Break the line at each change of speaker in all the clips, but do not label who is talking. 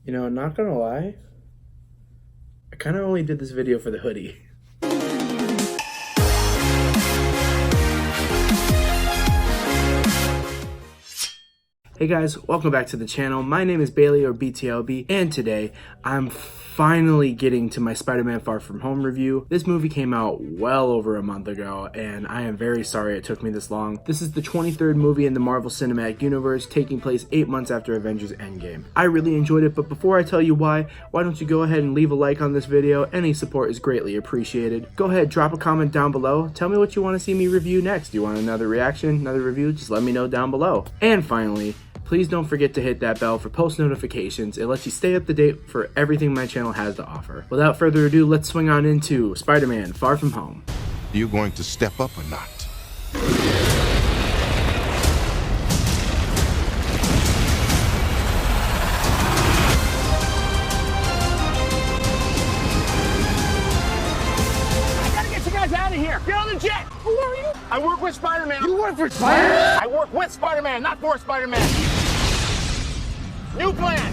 You know, not gonna lie, I kind of only did this video for the hoodie. Hey guys, welcome back to the channel. My name is Bailey, or BTLB, and today I'm finally getting to my Spider-Man Far From Home review. This movie came out well over a month ago, and I am very sorry it took me this long. This is the 23rd movie in the Marvel Cinematic Universe, taking place 8 months after Avengers Endgame. I really enjoyed it, but before I tell you why don't you go ahead and leave a like on this video? Any support is greatly appreciated. Go ahead, drop a comment down below. Tell me what you want to see me review next. Do you want another reaction, another review? Just let me know down below. And finally, please don't forget to hit that bell for post notifications. It lets you stay up to date for everything my channel has to offer. Without further ado, let's swing on into Spider-Man Far From Home.
Are you going to step up or not?
I gotta get you guys out of here. Get on the jet. Who are you? I work with Spider-Man.
You work for Spider-Man?
I work with Spider-Man, not for Spider-Man. New plan.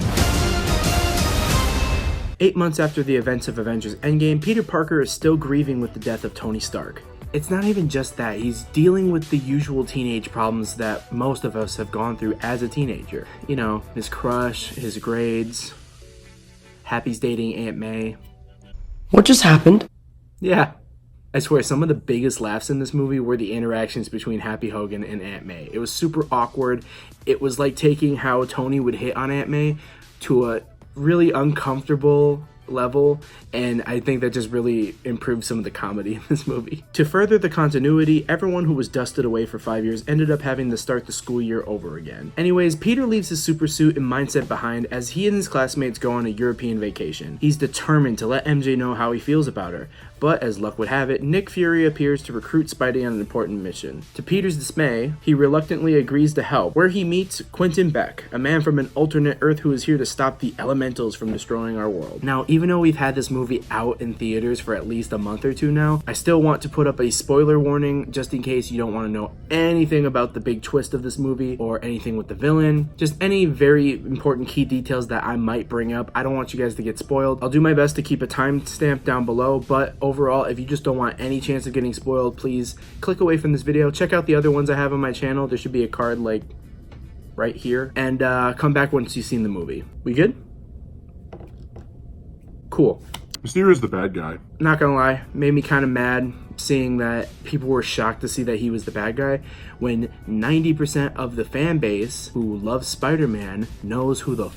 8 months after the events of Avengers Endgame, Peter Parker is still grieving with the death of Tony Stark. It's not even just that, he's dealing with the usual teenage problems that most of us have gone through as a teenager. You know, his crush, his grades, Happy's dating Aunt May.
What just happened?
Yeah. I swear, some of the biggest laughs in this movie were the interactions between Happy Hogan and Aunt May. It was super awkward. It was like taking how Tony would hit on Aunt May to a really uncomfortable level, and I think that just really improved some of the comedy in this movie. To further the continuity, everyone who was dusted away for 5 years ended up having to start the school year over again. Anyways, Peter leaves his super suit and mindset behind as he and his classmates go on a European vacation. He's determined to let MJ know how he feels about her, but as luck would have it, Nick Fury appears to recruit Spidey on an important mission. To Peter's dismay, he reluctantly agrees to help, where he meets Quentin Beck, a man from an alternate Earth who is here to stop the elementals from destroying our world. Now, even though we've had this movie out in theaters for at least a month or two now, I still want to put up a spoiler warning just in case you don't want to know anything about the big twist of this movie or anything with the villain. Just any very important key details that I might bring up. I don't want you guys to get spoiled. I'll do my best to keep a timestamp down below, but overall, if you just don't want any chance of getting spoiled, please click away from this video. Check out the other ones I have on my channel. There should be a card like right here, and come back once you've seen the movie. We good? Cool.
Mysterio's the bad guy.
Not gonna lie, made me kind of mad seeing that people were shocked to see that he was the bad guy when 90% of the fan base who loves Spider-Man knows who the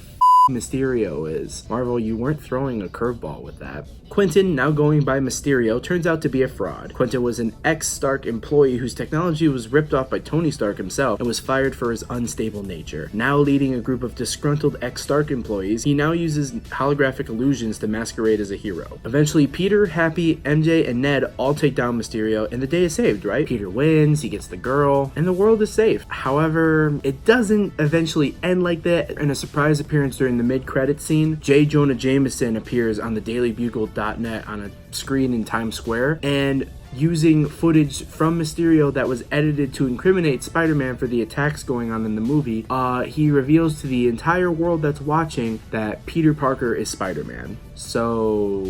Mysterio is. Marvel, you weren't throwing a curveball with that. Quentin, now going by Mysterio, turns out to be a fraud. Quentin was an ex-Stark employee whose technology was ripped off by Tony Stark himself and was fired for his unstable nature. Now leading a group of disgruntled ex-Stark employees, he now uses holographic illusions to masquerade as a hero. Eventually, Peter, Happy, MJ, and Ned all take down Mysterio, and the day is saved, right? Peter wins, he gets the girl, and the world is safe. However, it doesn't eventually end like that. In a surprise appearance during the mid-credits scene, J. Jonah Jameson appears on the DailyBugle.net on a screen in Times Square, and using footage from Mysterio that was edited to incriminate Spider-Man for the attacks going on in the movie, he reveals to the entire world that's watching that Peter Parker is Spider-Man. So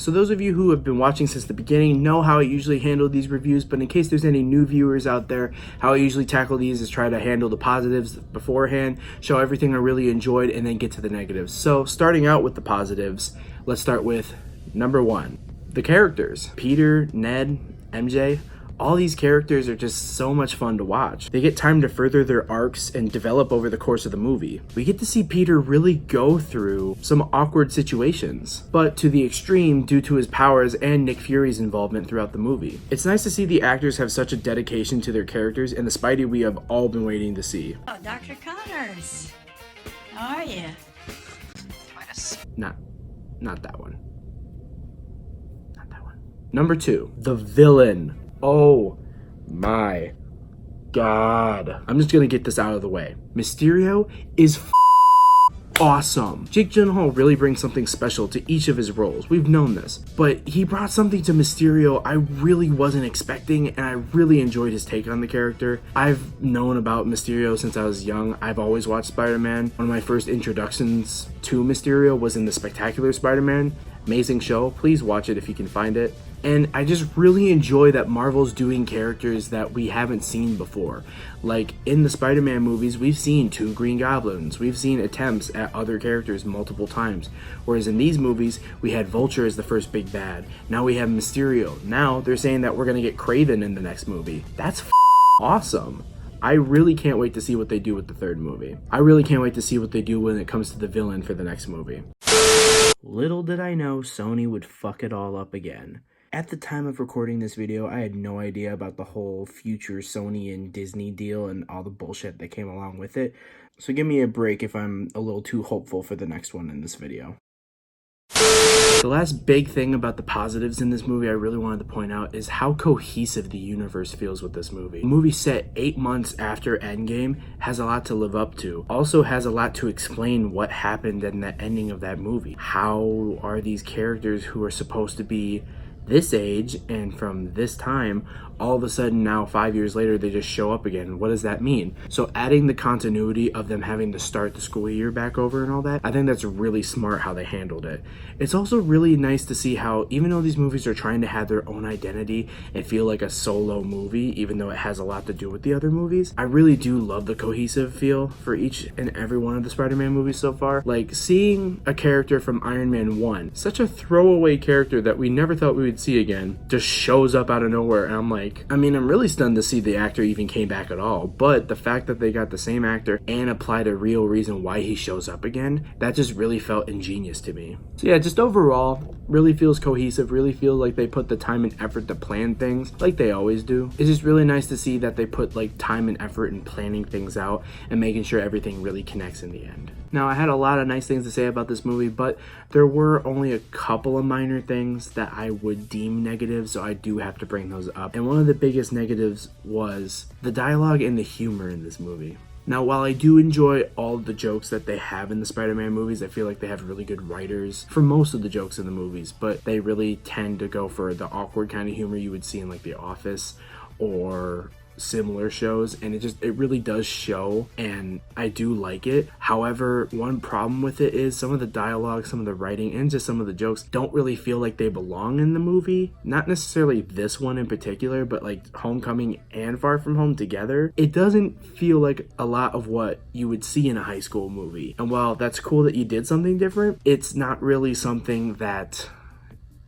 those of you who have been watching since the beginning know how I usually handle these reviews, but in case there's any new viewers out there, how I usually tackle these is try to handle the positives beforehand, show everything I really enjoyed, and then get to the negatives. So starting out with the positives, let's start with number 1. The characters. Peter, Ned, MJ, all these characters are just so much fun to watch. They get time to further their arcs and develop over the course of the movie. We get to see Peter really go through some awkward situations, but to the extreme due to his powers and Nick Fury's involvement throughout the movie. It's nice to see the actors have such a dedication to their characters and the Spidey we have all been waiting to see.
Oh, Dr. Connors. How are you?
Not that one. Not that one. Number 2, the villain. Oh my god. I'm just gonna get this out of the way. Mysterio is awesome. Jake Gyllenhaal really brings something special to each of his roles. We've known this. But he brought something to Mysterio I really wasn't expecting, and I really enjoyed his take on the character. I've known about Mysterio since I was young. I've always watched Spider-Man. One of my first introductions to Mysterio was in the Spectacular Spider-Man. Amazing show. Please watch it if you can find it. And I just really enjoy that Marvel's doing characters that we haven't seen before. Like in the Spider-Man movies, we've seen 2 Green Goblins. We've seen attempts at other characters multiple times. Whereas in these movies, we had Vulture as the first big bad. Now we have Mysterio. Now they're saying that we're going to get Kraven in the next movie. That's awesome. I really can't wait to see what they do with the 3rd movie. I really can't wait to see what they do when it comes to the villain for the next movie. Little did I know Sony would fuck it all up again. At the time of recording this video, I had no idea about the whole future Sony and Disney deal and all the bullshit that came along with it. So give me a break if I'm a little too hopeful for the next one in this video. The last big thing about the positives in this movie I really wanted to point out is how cohesive the universe feels with this movie. The movie set 8 months after Endgame has a lot to live up to. Also has a lot to explain what happened in the ending of that movie. How are these characters who are supposed to be this age and from this time, all of a sudden now 5 years later they just show up again? What does that mean? So adding the continuity of them having to start the school year back over and all that, I think that's really smart how they handled it. It's also really nice to see how even though these movies are trying to have their own identity and feel like a solo movie, even though it has a lot to do with the other movies, I really do love the cohesive feel for each and every one of the Spider-Man movies so far. Like seeing a character from Iron Man 1, such a throwaway character that we never thought we would see again, just shows up out of nowhere, and I'm really stunned to see the actor even came back at all. But the fact that they got the same actor and applied a real reason why he shows up again, that just really felt ingenious to me. So yeah, just overall, really feels cohesive, really feels like they put the time and effort to plan things like they always do. It's just really nice to see that they put like time and effort in planning things out and making sure everything really connects in the end. Now, I had a lot of nice things to say about this movie, but there were only a couple of minor things that I would deem negative, so I do have to bring those up. And one of the biggest negatives was the dialogue and the humor in this movie. Now, while I do enjoy all the jokes that they have in the Spider-Man movies, I feel like they have really good writers for most of the jokes in the movies, but they really tend to go for the awkward kind of humor you would see in like The Office or similar shows, and it really does show, and I do like it. However, one problem with it is some of the dialogue, some of the writing, and just some of the jokes don't really feel like they belong in the movie. Not necessarily this one in particular, but like Homecoming and Far From Home together, it doesn't feel like a lot of what you would see in a high school movie. And while that's cool that you did something different, it's not really something that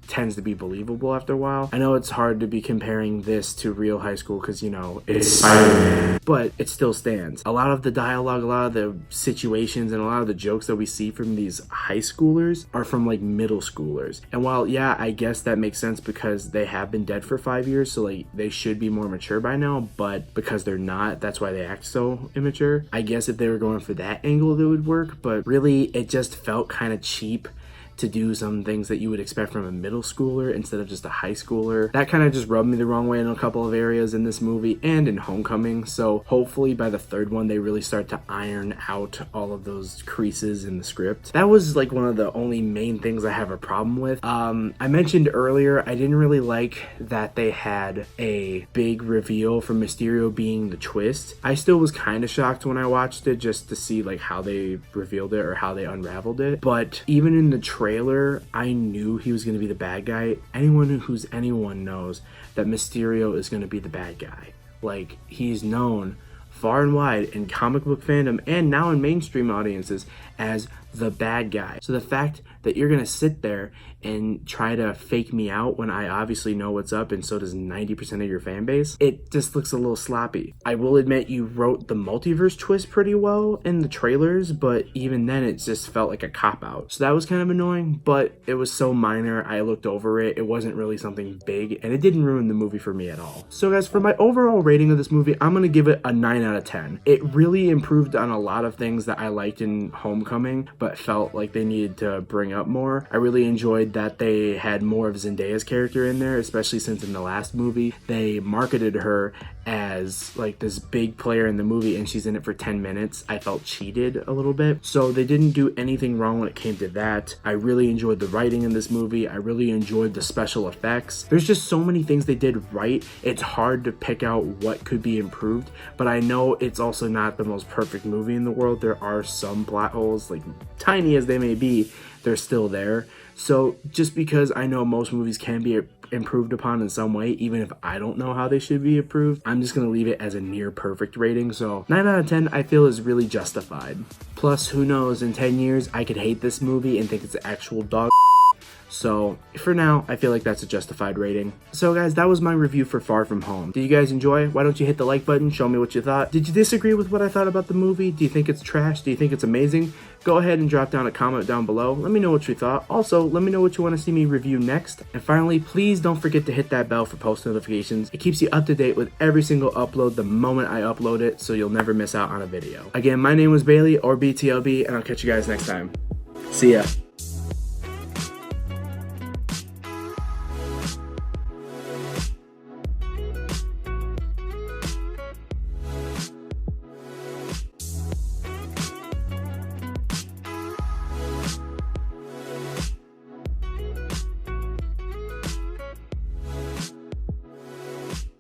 tends to be believable after a while. I know it's hard to be comparing this to real high school because, you know, it's Spider-Man, but it still stands. A lot of the dialogue, a lot of the situations, and a lot of the jokes that we see from these high schoolers are from like middle schoolers. And while, yeah, I guess that makes sense because they have been dead for 5 years, so like they should be more mature by now, but because they're not, that's why they act so immature. I guess if they were going for that angle, it would work, but really it just felt kind of cheap to do some things that you would expect from a middle schooler instead of just a high schooler. That kind of just rubbed me the wrong way in a couple of areas in this movie and in Homecoming. So hopefully by the 3rd one, they really start to iron out all of those creases in the script. That was like one of the only main things I have a problem with. I mentioned earlier, I didn't really like that they had a big reveal for Mysterio being the twist. I still was kind of shocked when I watched it just to see like how they revealed it or how they unraveled it. But even in the trailer, I knew he was going to be the bad guy. Anyone knows that Mysterio is going to be the bad guy. Like, he's known far and wide in comic book fandom and now in mainstream audiences as the bad guy. So the fact that you're gonna sit there and try to fake me out when I obviously know what's up, and so does 90% of your fan base, it just looks a little sloppy. I will admit you wrote the multiverse twist pretty well in the trailers, but even then it just felt like a cop-out. So that was kind of annoying, but it was so minor, I looked over it. It wasn't really something big, and it didn't ruin the movie for me at all. So guys, for my overall rating of this movie, I'm gonna give it a 9 out of 10. It really improved on a lot of things that I liked in Homecoming, but felt like they needed to bring up more. I really enjoyed that they had more of Zendaya's character in there, especially since in the last movie they marketed her as like this big player in the movie and she's in it for 10 minutes, I felt cheated a little bit. So they didn't do anything wrong when it came to that. I really enjoyed the writing in this movie. I really enjoyed the special effects. There's just so many things they did right. It's hard to pick out what could be improved, but I know it's also not the most perfect movie in the world. There are some plot holes, like tiny as they may be, they're still there. So just because I know most movies can be improved upon in some way, even if I don't know how they should be improved, I'm just going to leave it as a near perfect rating. So 9 out of 10 I feel is really justified. Plus, who knows, in 10 years I could hate this movie and think it's actual dog. So for now, I feel like that's a justified rating. So guys, that was my review for Far From Home. Did you guys enjoy? Why don't you hit the like button? Show me what you thought. Did you disagree with what I thought about the movie? Do you think it's trash? Do you think it's amazing? Go ahead and drop down a comment down below. Let me know what you thought. Also, let me know what you want to see me review next. And finally, please don't forget to hit that bell for post notifications. It keeps you up to date with every single upload the moment I upload it, so you'll never miss out on a video. Again, my name was Bailey, or BTLB, and I'll catch you guys next time. See ya.